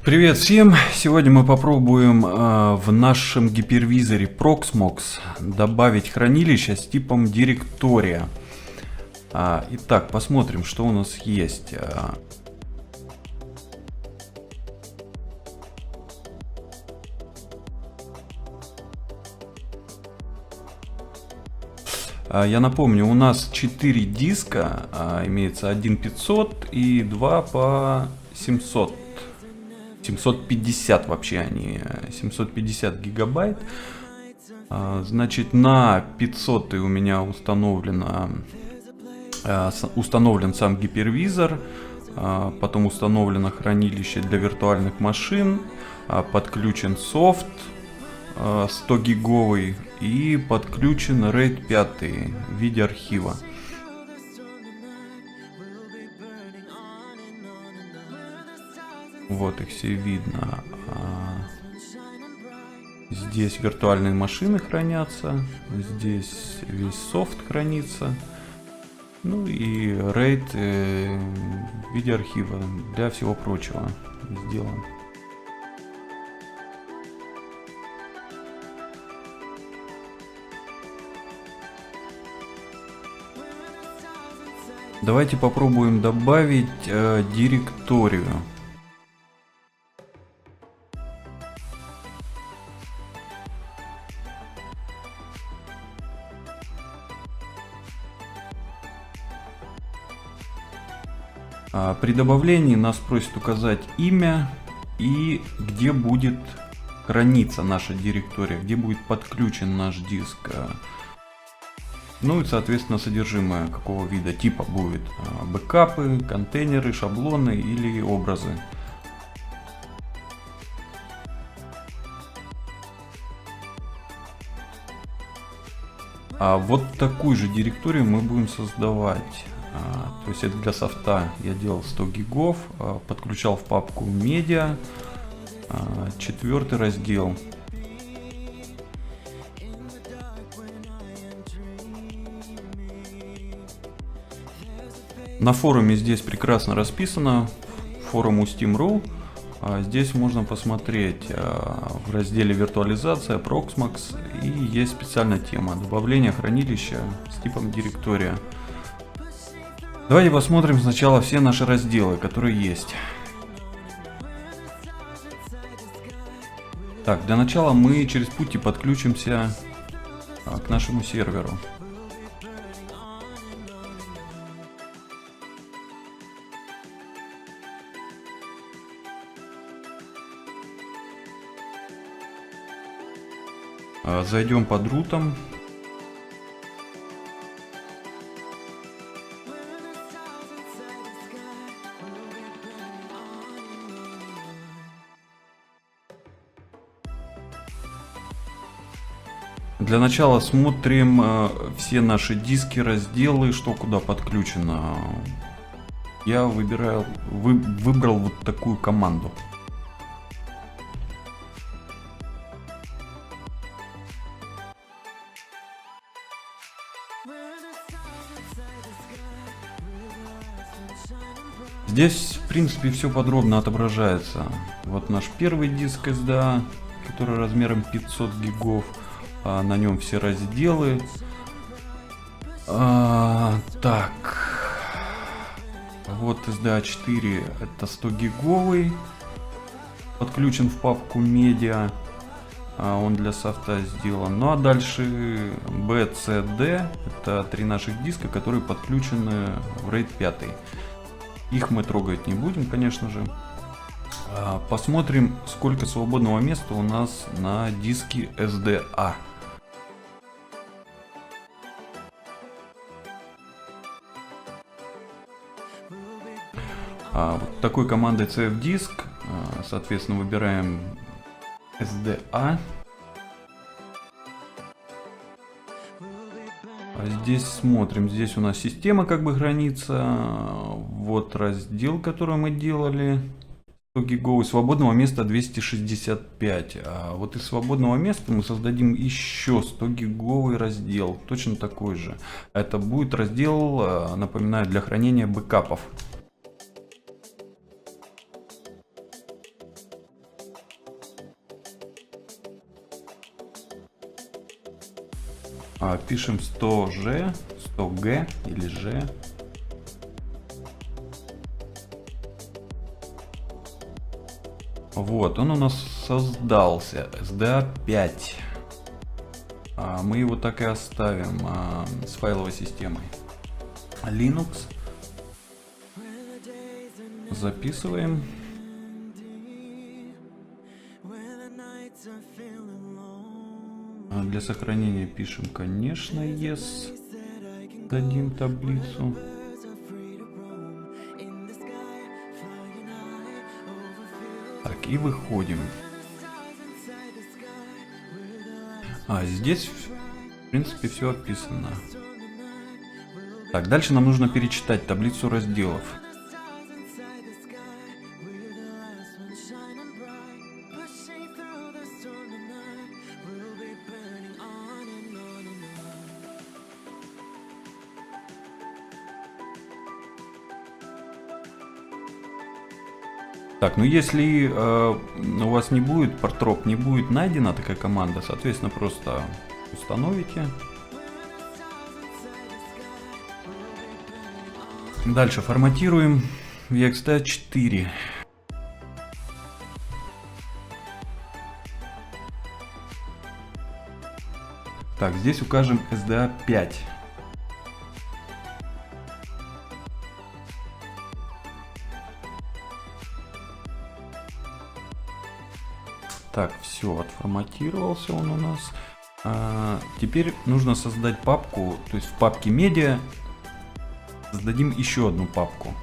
Привет всем! Сегодня мы попробуем в нашем гипервизоре Proxmox добавить хранилище с типом директория. Итак, посмотрим, что у нас есть. Я напомню, у нас 4 диска, имеется один 500 и 2 по 700. 750 вообще они, 750 гигабайт. Значит, на 500 у меня установлен сам гипервизор, потом установлено хранилище для виртуальных машин, подключен софт 100 гиговый и подключен RAID 5 в виде архива. Вот их все видно. Здесь виртуальные машины хранятся, здесь весь софт хранится, ну и RAID в виде архива для всего прочего сделан. Давайте попробуем добавить директорию. При добавлении нас просят указать имя и где будет храниться наша директория, где будет подключен наш диск. Ну и соответственно содержимое какого вида, типа будет бэкапы, контейнеры, шаблоны или образы. Вот такую же директорию мы будем создавать. То есть это для софта я делал 100 гигов, подключал в папку медиа, 4 раздел. На форуме здесь прекрасно расписано, форум у Steam.ru. Здесь можно посмотреть в разделе виртуализация, Proxmox, и есть специальная тема добавления хранилища с типом директория. Давайте посмотрим сначала все наши разделы, которые есть. Так, для начала мы через пути подключимся к нашему серверу. Зайдем под рутом. Для начала смотрим все наши диски, разделы, что куда подключено. Я выбрал вот такую команду. Здесь, в принципе, все подробно отображается. Вот наш первый диск SDA, который размером 500 гигов. На нем все разделы. Так. Вот SDA 4, это 100 гиговый. Подключен в папку медиа. Он для софта сделан. Ну а дальше B, C, D. Это 3 наших диска, которые подключены в RAID 5. Их мы трогать не будем, конечно же. Посмотрим, сколько свободного места у нас на диске SDA. Вот такой командой cfdisk, соответственно, выбираем SDA. Здесь смотрим, здесь у нас система как бы хранится. Вот раздел, который мы делали. 100 гиговый, свободного места 265. Вот из свободного места мы создадим еще 100 гиговый раздел, точно такой же. Это будет раздел, напоминаю, для хранения бэкапов. Пишем 100G, 100G или G. Вот, он у нас создался, SDA5. Мы его так и оставим с файловой системой. Linux. Записываем. Для сохранения пишем, конечно, yes. Дадим таблицу. Так, и выходим. Здесь, в принципе, все описано. Так, дальше нам нужно перечитать таблицу разделов. Так, ну если у вас не будет, Portrop не будет найдена такая команда, соответственно, просто установите. Дальше форматируем VXDA4. Так, здесь укажем SDA5. Так, все, отформатировался он у нас. Теперь нужно создать папку, то есть в папке медиа создадим еще одну папку.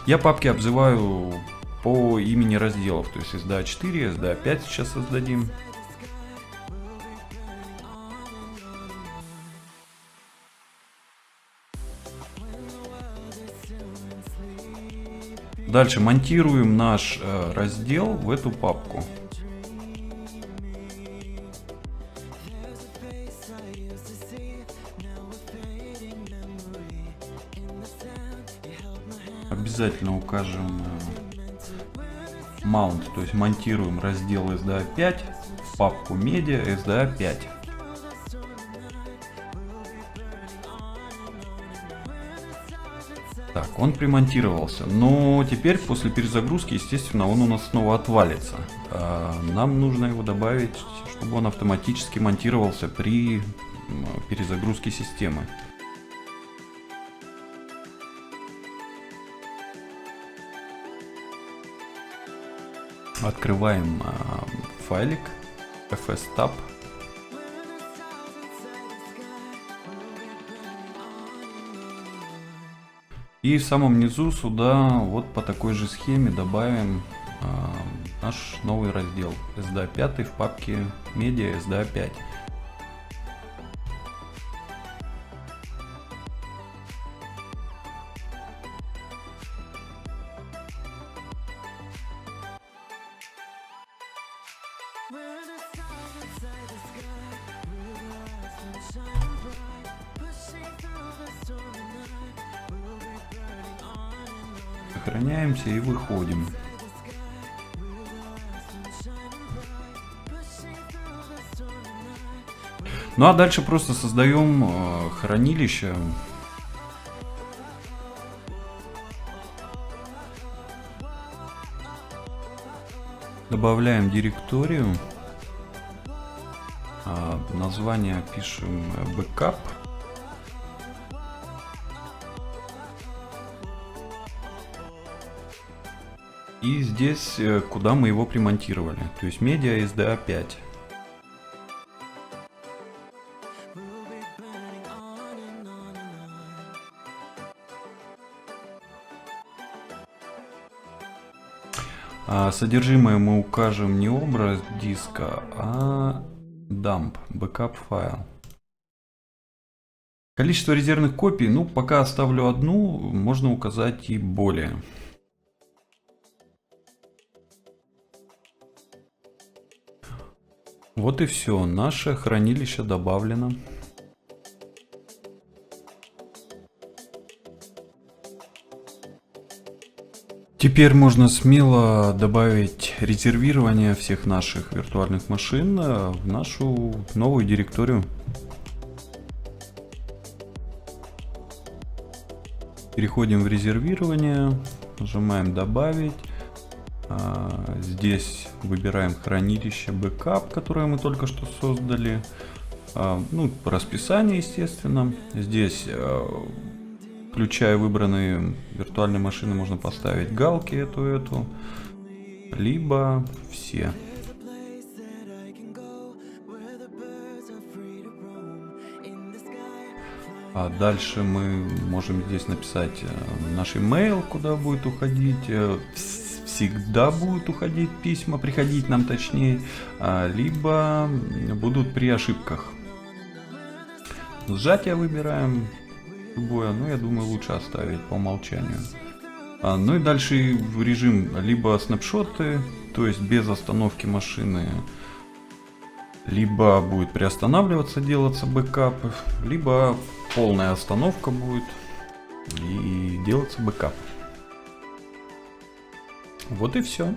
Я папки обзываю по имени разделов, то есть SDA4, SDA5 сейчас создадим. Дальше монтируем наш раздел в эту папку. Обязательно укажем mount, то есть монтируем раздел SDA5 в папку media SDA5. Так, он примонтировался, но теперь после перезагрузки, естественно, он у нас снова отвалится. Нам нужно его добавить, чтобы он автоматически монтировался при перезагрузке системы. Открываем файлик fstab. И в самом низу сюда вот по такой же схеме добавим наш новый раздел SDA5 в папке Media SDA5. Сохраняемся и выходим. Ну а дальше просто создаем хранилище. Добавляем директорию. Название пишем backup. И здесь, куда мы его примонтировали, то есть Media SDA5. Содержимое мы укажем не образ диска, а dump, backup файл. Количество резервных копий, ну пока оставлю одну, можно указать и более. Вот и все, наше хранилище добавлено. Теперь можно смело добавить резервирование всех наших виртуальных машин в нашу новую директорию. Переходим в резервирование, нажимаем добавить. Здесь выбираем хранилище бэкап, которое мы только что создали. Ну, по расписанию, естественно. Здесь, включая выбранные виртуальные машины, можно поставить галки эту, либо все. А дальше мы можем здесь написать наш email, куда будет уходить. Всегда будут уходить письма, приходить нам точнее, либо будут при ошибках. Сжатие выбираем любое, но я думаю лучше оставить по умолчанию. Ну и дальше в режим либо снапшоты, то есть без остановки машины, либо будет приостанавливаться, делаться бэкап, либо полная остановка будет и делаться бэкап. Вот и все.